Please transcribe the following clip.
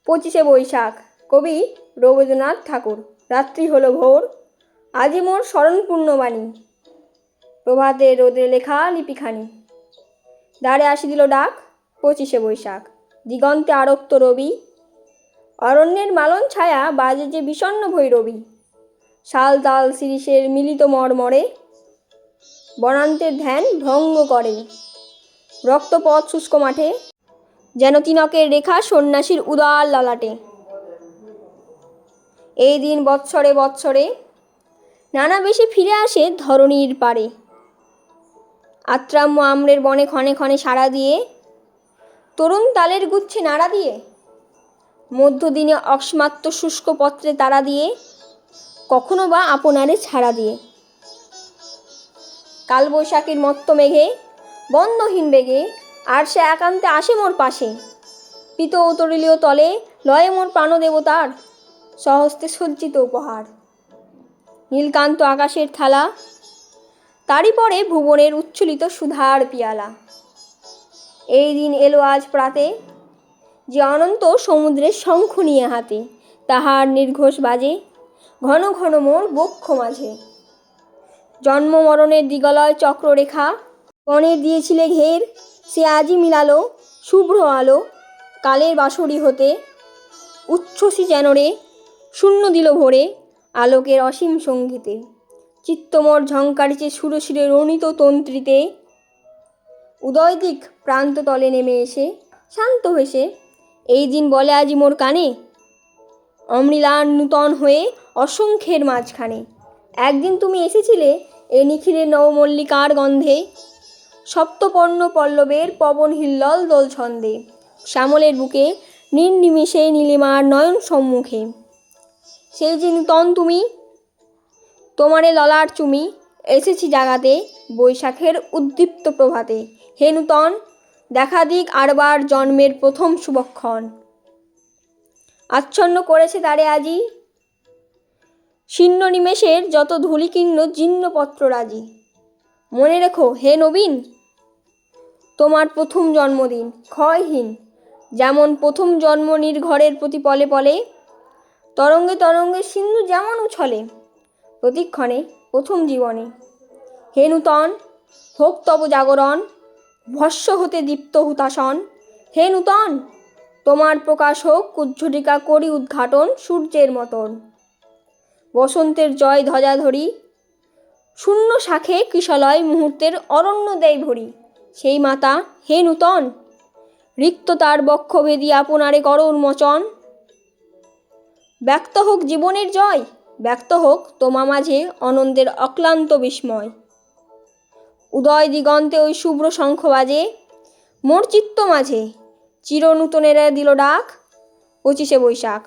পঁচিশে বৈশাখ। কবি রবীন্দ্রনাথ ঠাকুর। রাত্রি হলো ভোর, আজি মোর স্মরণপূর্ণ বাণী। প্রভাতে রোদে লেখা লিপিখানি। দ্বারে আসি দিল ডাক, পঁচিশে বৈশাখ। দিগন্তে আরক্ত রবি, অরণ্যের মালন ছায়া বাজে যে বিষণ্ণ ভৈরবী। শাল তাল শিরীষের মিলিত মর্মরে, বনান্তের ধ্যান ভঙ্গ করে। রক্তপথ শুষ্ক মাঠে, যেন তিনকের রেখা সন্ন্যাসীর উদার ললাটে। এই দিন বৎসরে বৎসরে নানা বেশে ফিরে আসে ধরণীর পারে। আত্রাম্য আম্রের বনে ক্ষণে ক্ষণে সাড়া দিয়ে, তরুণ তালের গুচ্ছে নাড়া দিয়ে, মধ্যদিনে অকস্মাত্ত শুষ্ক পত্রে তাড়া দিয়ে, কখনো বা আপনারে ছাড়া দিয়ে। কালবৈশাখীর মত্ত মেঘে বন্ধহীন বেগে আর সে একান্তে আসে মোর পাশে। পিত উতরিলীয় তলে লয়ে মোর প্রাণদেবতার স্বহস্তে সজ্জিত উপহার। নীলকান্ত আকাশের থালা, তারই পরে ভুবনের উচ্ছ্বলিত সুধার পিয়ালা। এই দিন এলো আজ প্রাতে, যে অনন্ত সমুদ্রের শঙ্খ নিয়ে হাতে। তাহার নির্ঘোষ বাজে ঘন ঘন মোর বক্ষ মাঝে। জন্ম মরণের দিগলয় চক্ররেখা বনের দিয়েছিলে ঘের, সে আজই মিলালো শুভ্র আলো কালের বাঁশরি হতে। উচ্ছ্বসী যেন রে শূন্য দিল ভরে আলোকের অসীম সঙ্গীতে। চিত্তমোর ঝঙ্কারিছে সুরে সুরে রণিত তন্ত্রীতে। উদয় দিক প্রান্ত তলে নেমে এসে শান্ত হেসে এই দিন বলে আজি মোর কানে, অমৃলান নূতন হয়ে অসংখ্যের মাঝখানে। একদিন তুমি এসেছিলে এ নিখিলের নবমল্লিকার গন্ধে, সপ্তপর্ণ পল্লবের পবন হিল্লল দোল ছন্দে। শ্যামলের বুকে নির্নিমিষে নীলিমার নয়ন সম্মুখে। সেই যে নূতন তুমি, তোমারে ললাট চুমি, এসেছি জাগাতে বৈশাখের উদ্দীপ্ত প্রভাতে। হে নূতন, দেখা দিক আরবার জন্মের প্রথম শুভক্ষণ। আচ্ছন্ন করেছে তারে আজি শীর্ণ নিমেষের যত ধূলিকীর্ণ জীর্ণপত্র রাজি। মনে রেখো হে নবীন, তোমার প্রথম জন্মদিন ক্ষয়হীন। যেমন প্রথম জন্ম নির্ঘরের প্রতি পলে পলে, তরঙ্গে তরঙ্গে সিন্ধু যেমন উছলে প্রতিক্ষণে প্রথম জীবনে। হে নূতন, হোক তব জাগরণ, ভস্য হতে দীপ্ত হুতাসন। হে নূতন, তোমার প্রকাশ হোক কুজ্ঝটিকা করি উদ্ঘাটন সূর্যের মতন। বসন্তের জয় ধ্বজা ধরি, শূন্য শাখে কিশলয় মুহূর্তের অরণ্য দেয় ভরি। সেই মাতা হে নূতন, রিক্ত তার বক্ষভেদী আপনারে কর উন্মোচন। ব্যক্ত হোক জীবনের জয়, ব্যক্ত হোক তোমা মাঝে অনন্তের অক্লান্ত বিস্ময়। উদয় দিগন্তে ওই শুভ্র শঙ্খ বাজে মোর চিত্ত মাঝে, চিরনূতনেরা দিল ডাক, পঁচিশে বৈশাখ।